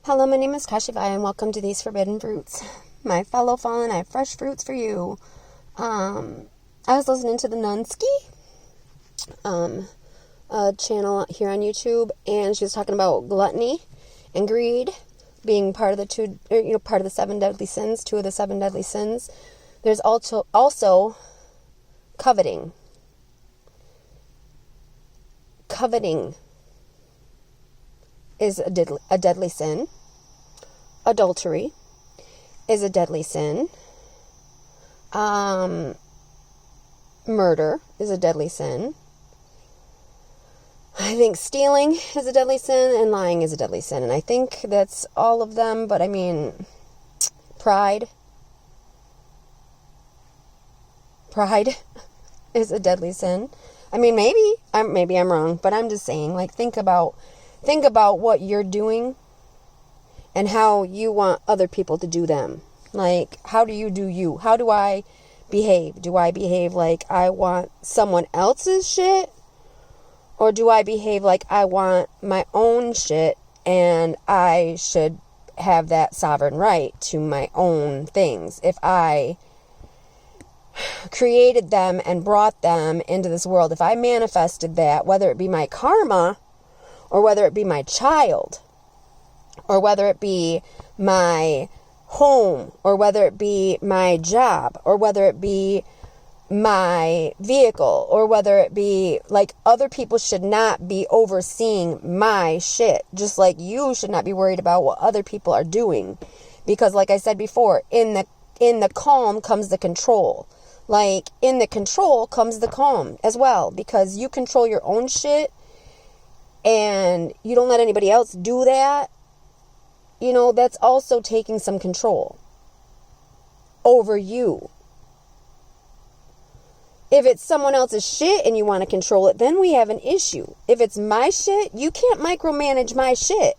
Hello, my name is Kashivai, and welcome to These Forbidden Fruits. My fellow fallen, I have fresh fruits for you. I was listening to the Nunsky, a channel here on YouTube, and she was talking about gluttony and greed being part of part of the 7 deadly sins, 2 of the 7 deadly sins. There's also coveting. Coveting is a deadly sin. Adultery is a deadly sin. Murder is a deadly sin. I think stealing is a deadly sin and lying is a deadly sin. And I think that's all of them. But I mean, pride is a deadly sin. I mean, maybe I'm wrong, but I'm just saying, like, think about what you're doing and how you want other people to do them. Like, how do you do you? How do I behave? Do I behave like I want someone else's shit? Or do I behave like I want my own shit and I should have that sovereign right to my own things? If I created them and brought them into this world, if I manifested that, whether it be my karma or whether it be my child, or whether it be my home, or whether it be my job, or whether it be my vehicle, or whether it be, like, other people should not be overseeing my shit, just like you should not be worried about what other people are doing, because, like I said before, in the calm comes the control. Like, in the control comes the calm as well, because you control your own shit and you don't let anybody else do that. You know, that's also taking some control over you. If it's someone else's shit and you want to control it, then we have an issue. If it's my shit, you can't micromanage my shit.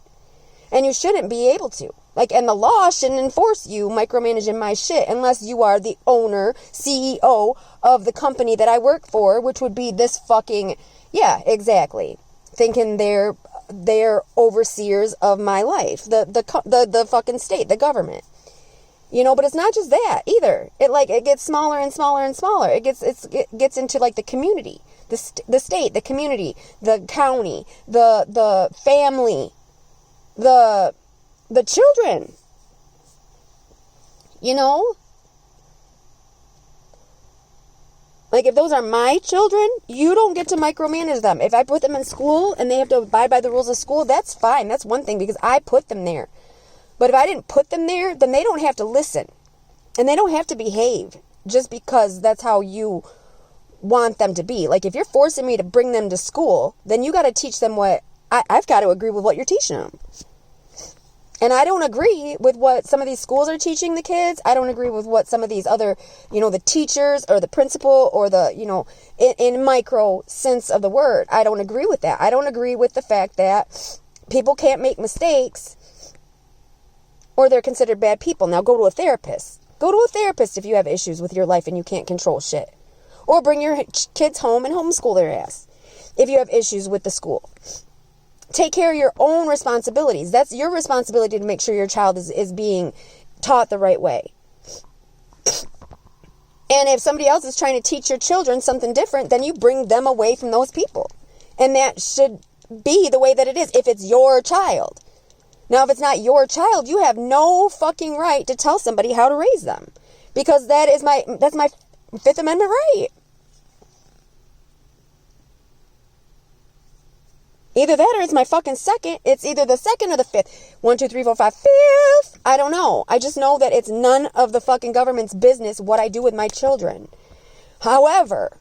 And you shouldn't be able to. Like, and the law shouldn't enforce you micromanaging my shit unless you are the owner, CEO of the company that I work for, which would be this fucking, yeah, exactly. Thinking they're overseers of my life, the fucking state, the government, you know. But it's not just that either. It gets smaller and smaller and smaller. It gets into, like, the community, the state, the community, the county, the family, the children, you know. Like, if those are my children, you don't get to micromanage them. If I put them in school and they have to abide by the rules of school, that's fine. That's one thing, because I put them there. But if I didn't put them there, then they don't have to listen. And they don't have to behave just because that's how you want them to be. Like, if you're forcing me to bring them to school, then you got to teach them what... I've got to agree with what you're teaching them. And I don't agree with what some of these schools are teaching the kids. I don't agree with what some of these other, the teachers or the principal or the, in micro sense of the word. I don't agree with that. I don't agree with the fact that people can't make mistakes or they're considered bad people. Now go to a therapist. Go to a therapist if you have issues with your life and you can't control shit. Or bring your kids home and homeschool their ass if you have issues with the school. Take care of your own responsibilities. That's your responsibility to make sure your child is being taught the right way. And if somebody else is trying to teach your children something different, then you bring them away from those people. And that should be the way that it is if it's your child. Now, if it's not your child, you have no fucking right to tell somebody how to raise them. Because that's my Fifth Amendment right. Either that or it's my fucking second. It's either the second or the fifth. 1, 2, 3, 4, 5, fifth. I don't know. I just know that it's none of the fucking government's business what I do with my children. However,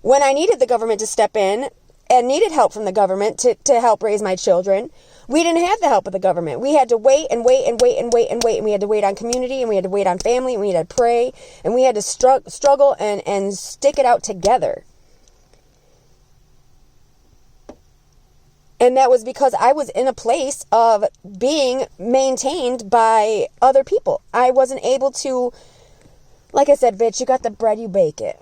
when I needed the government to step in and needed help from the government to help raise my children, we didn't have the help of the government. We had to wait and wait and wait and wait and wait. And we had to wait on community and we had to wait on family and we had to pray and we had to struggle and stick it out together. And that was because I was in a place of being maintained by other people. I wasn't able to, like I said, bitch, you got the bread, you bake it.